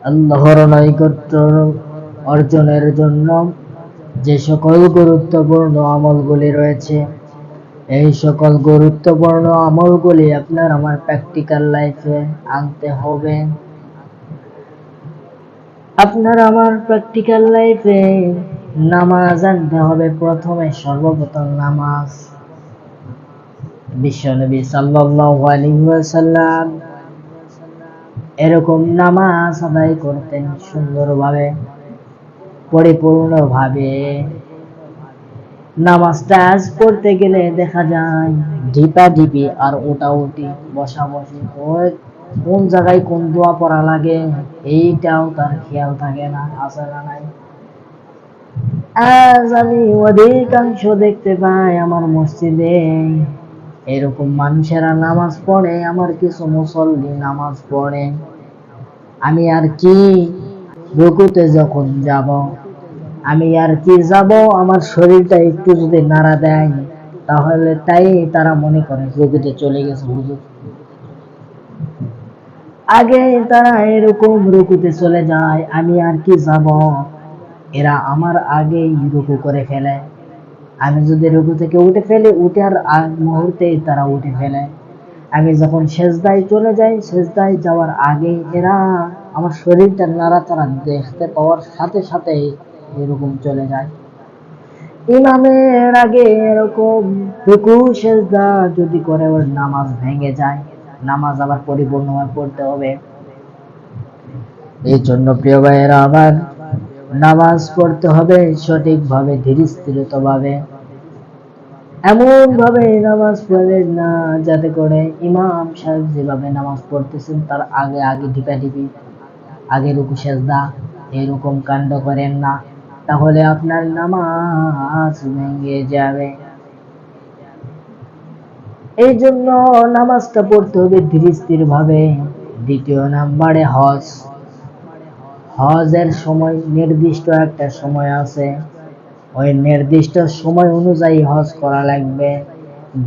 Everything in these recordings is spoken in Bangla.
আল্লাহর নৈকট্য অর্জনের জন্য যে সকল গুরুত্বপূর্ণ আমলগুলি রয়েছে, এই সকল গুরুত্বপূর্ণ আমলগুলি আপনার আমার প্র্যাকটিক্যাল লাইফে আনতে হবে। আপনার আমার প্র্যাকটিক্যাল লাইফে নামাজ আনতে হবে। প্রথমে সর্বপ্রথম নামাজ। বিশ্বনবী সাল্লাল্লাহু আলাইহি ওয়াসাল্লাম এরকম নামাজ আদায় করতেন সুন্দরভাবে, পরিপূর্ণভাবে। নামাজটা আজ পড়তে গেলে দেখা যায় ঢিপাঢিপি আর ওটাউটি, বসাবসি, ওই কোন জায়গায় কোন দোয়া পড়া লাগে এইটাও তার খেয়াল থাকে না, আছে না নাই? আজ আমি অধিকাংশ দেখতে পাই আমার মসজিদে এরকম মানুষেরা নামাজ পড়ে, আমার কিছু মুসল্লি নামাজ পড়ে। আমি আর কি রুকুতে যখন যাব, আমি আর কি যাব, আমার শরীরটা একটু যদি নাড়া দেয় তাহলে তাই তারা মনে করে রুকুতে চলে গেছে হুজুর। আগে তারা এরকম রুকুতে চলে যায়, আমি আর কি যাব, এরা আমার আগেই রুকু করে ফেলে। আমি যদি রুকু থেকে উঠে ফেলি, উঠার আগ মুহূর্তেই তারা উঠে ফেলে। আমি যখন সেজদায় চলে যাই, সেজদায় যাওয়ার আগে এরা আমার শরীরটা নাড়াচাড়া দেখতে পাওয়ার সাথে সাথে এরকম চলে যায়। ইমামের আগে এরকম রুকু সেজদা যদি করে, ওর নামাজ ভেঙে যায়। নামাজ আবার পরিপূর্ণভাবে পড়তে হবে। এই জন্য প্রিয় ভাইয়েরা, আবার নামাজ পড়তে হবে সঠিকভাবে, ধীরস্থিরভাবে। এমন ভাবে নামাজ পড়েন না যাতে করে ইমাম সাহেব যেভাবে নামাজ পড়তেছেন তার আগে আগে ঢিপাঢিপি, আগে রুকু সেজদা এরকম কাণ্ড করেন না, তাহলে আপনার নামাজ ভেঙে যাবে। এই জন্য নামাজটা পড়তে হবে ধীরস্থির ভাবে। দ্বিতীয় নাম্বারে হজ। হজের সময় নির্দিষ্ট একটা সময় আছে, ওই নির্দিষ্ট সময় অনুযায়ী হজ করা লাগবে।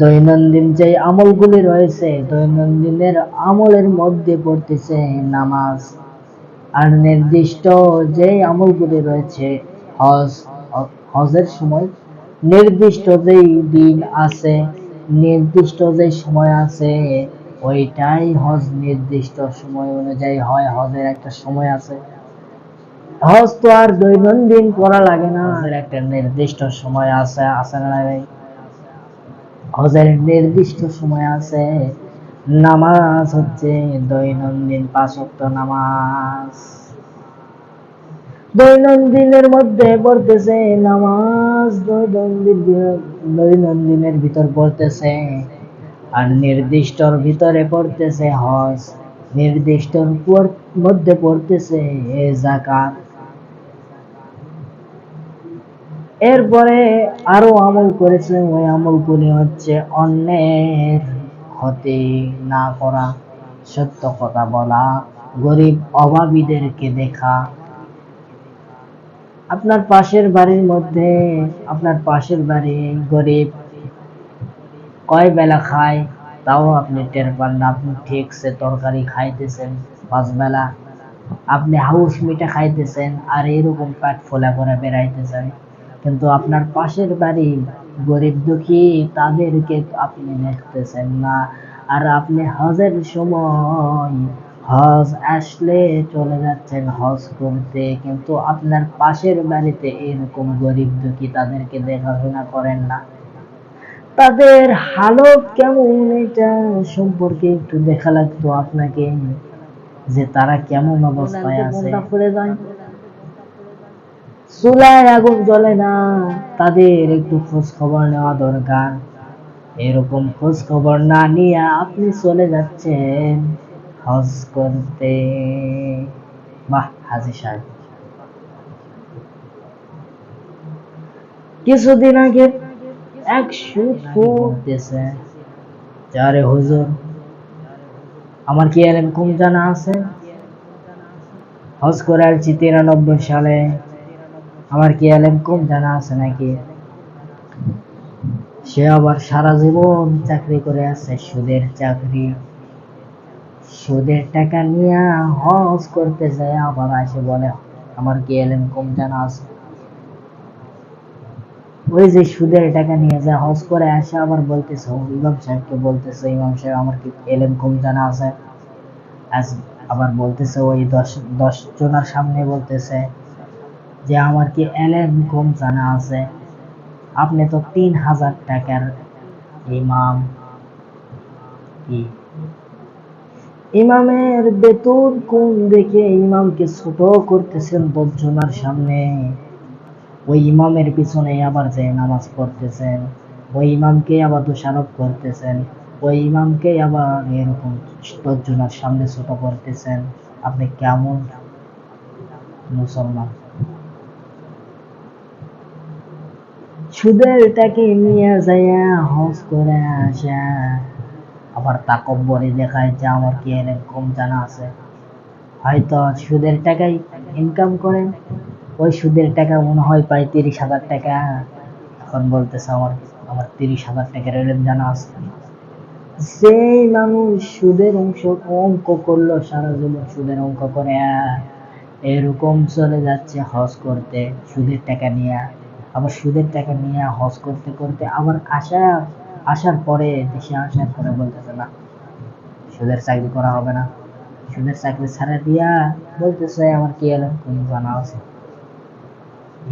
দৈনন্দিন যে আমলগুলি রয়েছে, দৈনন্দিনের আমলের মধ্যে পড়তেছে নামাজ। আর নির্দিষ্ট যে আমলগুলি রয়েছে হজ, হজের সময় নির্দিষ্ট যেই দিন আছে, নির্দিষ্ট যে সময় আছে, ওইটাই হজ নির্দিষ্ট সময় অনুযায়ী হয়। হজের একটা সময় আছে। হজ তো আর দৈনন্দিন করা লাগে না, একটা নির্দিষ্ট সময় আছে, আছে না ভাই? হজের নির্দিষ্ট সময় আছে। নামাজ হচ্ছে দৈনন্দিন 5 ওয়াক্ত নামাজ। দৈনন্দিনের মধ্যে পড়তেছে নামাজ, দৈনন্দিনের ভিতর পড়তেছে, আর নির্দিষ্টর ভিতরে পড়তেছে হজ, নির্দিষ্টর মধ্যে পড়তেছে যাকাত। এরপরে আরো আমল করেছে, ওই আমলগুলি হচ্ছে অন্যের ক্ষতি না করা, সত্য কথা বলা, গরিব অভাবীদেরকে দেখা। আপনার পাশের বাড়ির মধ্যে, আপনার পাশের বাড়ি গরিব, কয় বেলা খায় তাও আপনি টের পান না। আপনি ঠিকছে তরকারি খাইতেছেন 5 বেলা, আপনি হাউস মিঠা খাইতেছেন আর এরকম পেট ফোলা করে বেড়াইতেছেন, কিন্তু আপনার পাশের বাড়ি গরিব দুঃখী তাদেরকে আপনি দেখতেছেন না। আর আপনি হজের সময়, হজ আসলে চলে যাচ্ছেন হজ করতে, কিন্তু আপনার পাশের বাড়িতে এরকম গরিব দুঃখী তাদেরকে দেখাশোনা করেন না। তাদের হালত কেমন এটা সম্পর্কে একটু দেখা লাগতো আপনাকে, যে তারা কেমন অবস্থায় আছে। চুলায় আগুন জ্বলে না, তাদের একটু খোঁজ খবর নেওয়া দরকার। এরকম খোঁজ খবর না নিয়ে আপনি চলে যাচ্ছেন হজ করতে। বাহ হাজী সাহেব, কিছুদিন আগে এক সুদ করতেছে, যারে হুজুর আমার কি এরকম জানা আছে, হজ করে আসছি 93 সালে, আমার কি এরকম জানা আছে নাকি? সে আবার সারা জীবন চাকরি করে আছে, সুদের চাকরি। সুদের টাকা নিয়ে হজ করতে যায়, আবার আসে বলে আমার কি এলেম কম জানা আছে। ওই যে সুদের টাকা নিয়ে যায় হজ করে আসে, আবার বলতেছে ইমাম সাহেবকে, বলতেছে ইমাম সাহেব আমার কি এলেম কম জানা আছে। আজ আবার বলতেছে ওই দশ দশ জনের সামনে বলতেছে যে আমার কি এলেম কম জানা আছে। আপনি তো 3,000 টাকার ইমাম, কি ইমামের বেতন কম দেখে ইমামকে ছোট করতেছেন 10 জনের সামনে। ওই ইমামের পিছনে আবার যে নামাজ পড়তেছেন, ওই ইমামকে আবার দোষারোপ করতেছেন, ওই ইমামকে আবার এরকম 10 জনের সামনে ছোট করতেছেন। আপনি কেমন মুসলমান? সুদের টাকা নিয়ে যাইয়া হজ করে আসা, আবার তাকব্বরি দেখায় যে আমার কি এলেম কম জানা আছে। হয়তো সুদের টাকাই ইনকাম করেন, ওই সুদের টাকা মনে হয় পাই 30,000 টাকা। এখন বলতেছে আমার আমার 30,000 টাকার এলেম জানা আছে। সেই মানুষ সুদের অঙ্ক করলো সারা জীবন, সুদের অঙ্ক করে এরকম চলে যাচ্ছে হজ করতে সুদের টাকা নিয়ে। আবার সুদের টাকা নিয়ে হজ করতে করতে আবার আসার পরে, দেশে আসার পরে বলতেছে না সুদের চাকরি করা হবে না, সুদের চাকরি ছাড়া দিয়া বলতেছে আমার কি এলেম কোন জানা আছে।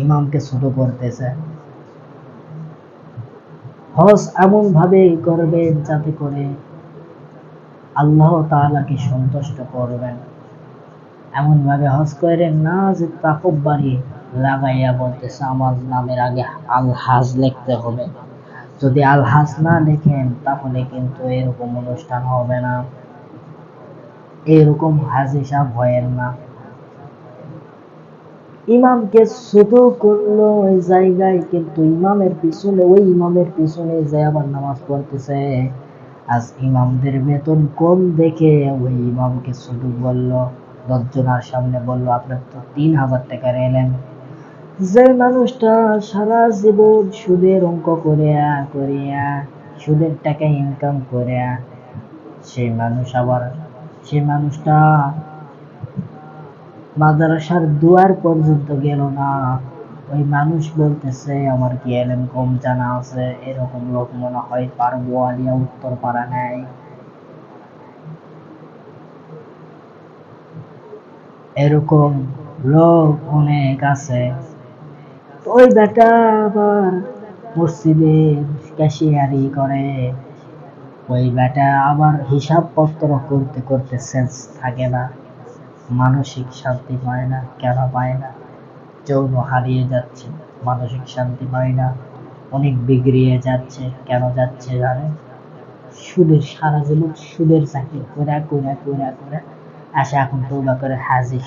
ইমামকে ছোট করতেছে। হজ এমন ভাবে করবেন যাতে করে আল্লাহ তাআলাকে সন্তুষ্ট করবেন। এমন ভাবে হজ করেন না যে তাকব্বারি লাগাইয়া বলতেছে আমার নামের আগে আল হাজ লিখতে হবে। যদি আল হাজ না লেখেন তাহলে কিন্তু এরকম অনুষ্ঠান হবে না। এরকম হাজ হিসাব হয় না। ইমামকে ছোট করলো ওই জায়গায়, কিন্তু ওই ইমামের পিছনে যে আবার নামাজ পড়তেছে। আজ ইমামদের বেতন কম দেখে ওই ইমামকে ছোট বললো, 10 জনের সামনে বললো আপনার তো 3,000 টাকার এলেম। যে মানুষটা সারা জীবন সুদের অঙ্ক করিয়া সুদের টাকা ইনকাম করে, সেই মানুষটা মাদ্রাসার দুয়ার পর্যন্ত গেল না। ওই মানুষ বলতেছে আমার কি এলেম কম জানা আছে। এরকম লোক মনে হয় পারবো আলিয়া উত্তর পাড়া নেয়। এরকম লোক অনেক আছে। ওই বেটা আবার মসজিদে ক্যাশিয়ারি করে, ওই বেটা আবার হিসাবপত্র করতে করতে সেন্স থাকে না, মানসিক শান্তি পায় না। কেন পায় না? যৌন হারিয়ে যাচ্ছে, মানসিক শান্তি পায় না, অনেক বিগড়িয়ে যাচ্ছে। কেন যাচ্ছে জানে? সুদের সারা জীবন সুদের চাকরি করে আসে, এখন তৌবা করে হাজি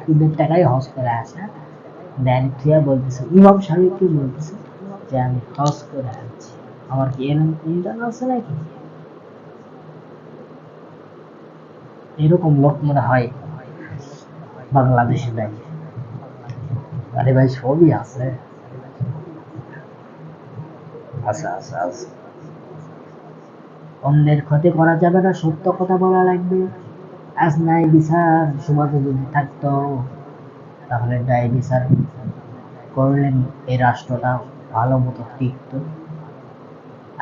সুদের টাকায় হজ করে আসে। দেন থুয়া বলতেছে ইমাম সাহেব কি বলতেছে যে আমি হজ করে আসছি, আমার কি এরকম জানা আছে নাকি? এরকম লোক মনে হয় বাংলাদেশে নাই। আরে ভাই সবই আছে। আচ্ছা আচ্ছা আচ্ছা, অন্যের ক্ষতি করা যাবে না, সত্য কথা বলা লাগবে। আজ নাই বিচার সমাজে যদি থাকতো, তাহলে ন্যায় বিচার করলেন এই রাষ্ট্রটা ভালো মতো টিকতো।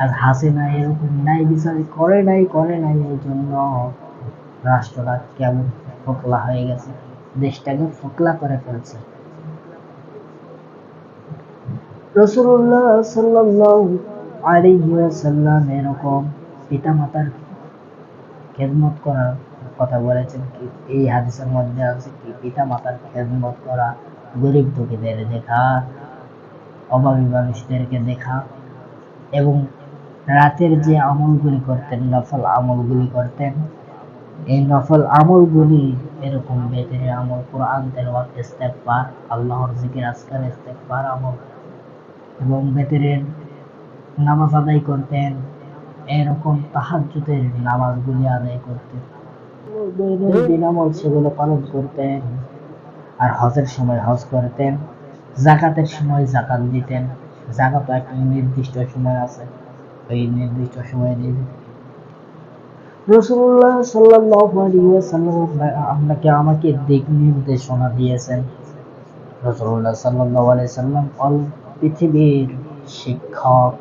আর হাসিনা এরকম ন্যায় বিচার করে নাই এই জন্য রাষ্ট্রটা কেমন ফোকলা হয়ে গেছে, দেশটাকে ফোকলা করে ফেলছে। রাসূলুল্লাহ সাল্লাল্লাহু আলাইহি ওয়াসাল্লাম এরকম পিতামাতার খেদমত করার কথা বলেছেন। কি এই হাদিসের মধ্যে আছে কি পিতামাতার খেদমত করা, গরিব দুঃখীদের দেখা, অভাবী মানুষদেরকে দেখা, এবং রাতের যে আমলগুলি করতেন, নফল আমলগুলি করতেন, এই নফল আমলগুলি এরকম বেতের আমল, কোরআন তেলাওয়াত, ইস্তেগফার, আল্লাহর জিকির আজকার, ইস্তেগফার আমল, এবং বেতের নামাজ আদায় করতেন, এরকম তাহাজ্জুদের নামাজগুলি আদায় করতেন, দৈনন্দিন আমল সেগুলো পালন করতেন। আর হজের সময় হজ করতেন, জাকাতের সময় জাকাত দিতেন। জাকাত একটা নির্দিষ্ট সময় আছে, ওই নির্দিষ্ট সময়ে দিয়ে দিতেন। রাসূলুল্লাহ সাল্লাল্লাহু আলাইহি ওয়াসাল্লাম আপনাকে আমাকে দিক নির্দেশনা দিয়েছেন। রাসূলুল্লাহ সাল্লাল্লাহু আলাইহি সাল্লাম অল পৃথিবীর শিক্ষক।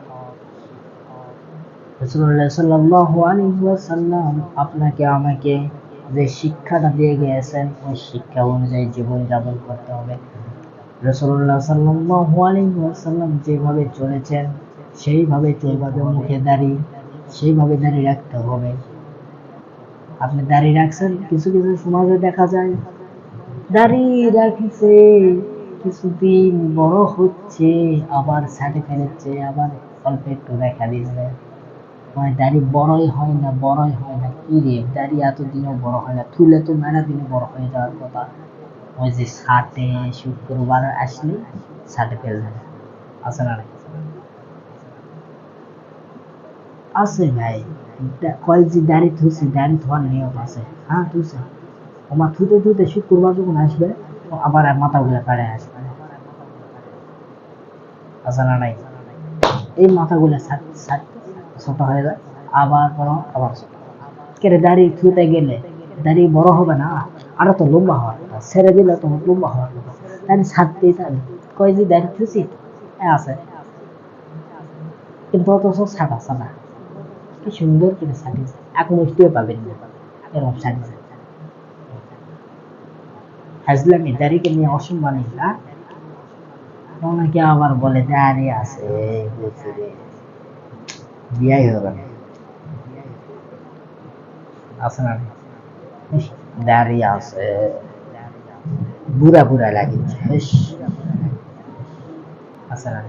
রাসূলুল্লাহ সাল্লাল্লাহু আলাইহি ওয়াসাল্লাম আপনাকে আমাকে যে শিক্ষাটা দিয়ে গিয়েছেন ওই শিক্ষা অনুযায়ী জীবন যাপন করতে হবে। রাসূলুল্লাহ সাল্লাল্লাহু আলাইহি ওয়াসাল্লাম যেভাবে চলেছেন সেইভাবে চলতে হবে। মুখে দাড়ি সেইভাবে দাড়ি রাখতে হবে। আপনি দাড়ি রাখছেন, কিছু কিছু সমাজে দেখা যায় দাড়ি রাখছে কিছুদিন বড় হচ্ছে আবার ছাঁটে ফেলেছে, আবার অল্প একটু দেখা দিচ্ছে, মানে দাড়ি বড়ই হয় না, বড়ই হয় না। কি রে, দাড়ি এতদিনও বড় হয় না, তুলে তো মেলা দিনে বড় হয়ে যাওয়ার কথা। ওই যে ছাটে, শুক্রবার আসলে ছাটে ফেলবে, আছে না নাই? আছে ভাই, কয় যে দাড়ি থুছে, দাড়ি ধোয়ার নিয়ম আছে। হ্যাঁ থুছে, ওমা থুতে থুতে শুক্রবার যখন আসবে ও আবার মাথা গুলা কাড়ে আসবে, আছে না নাই? এই মাথাগুলো ছোট হয়ে যায়, আবার বড়, আবার ছোট। কেটে দাড়ি থুতে গেলে দাড়ি বড় হবে না, আরো তো লম্বা হওয়ার কথা, ছেড়ে দিলে তো লম্বা হওয়ার কথা, দাড়ি ছাড়তেই থাকবে। কয় যে দাড়ি থুছি আছে, কিন্তু অথচ ছাটা ছাটা কি সুন্দর করে ছাটিয়েছে, এক মুষ্টিও পাবেন না এরকম ছাটিয়েছে। হাজলামি, দাড়িকে নিয়ে অসম্মানী না। অনেকে আবার বলে দাড়ি আছে বুঝলি, বিয়াই হবে না, আছে না? ইস, দাড়ি আছে, বুড়া বুড়া লাগিচ্ছে, ইস, আছে না?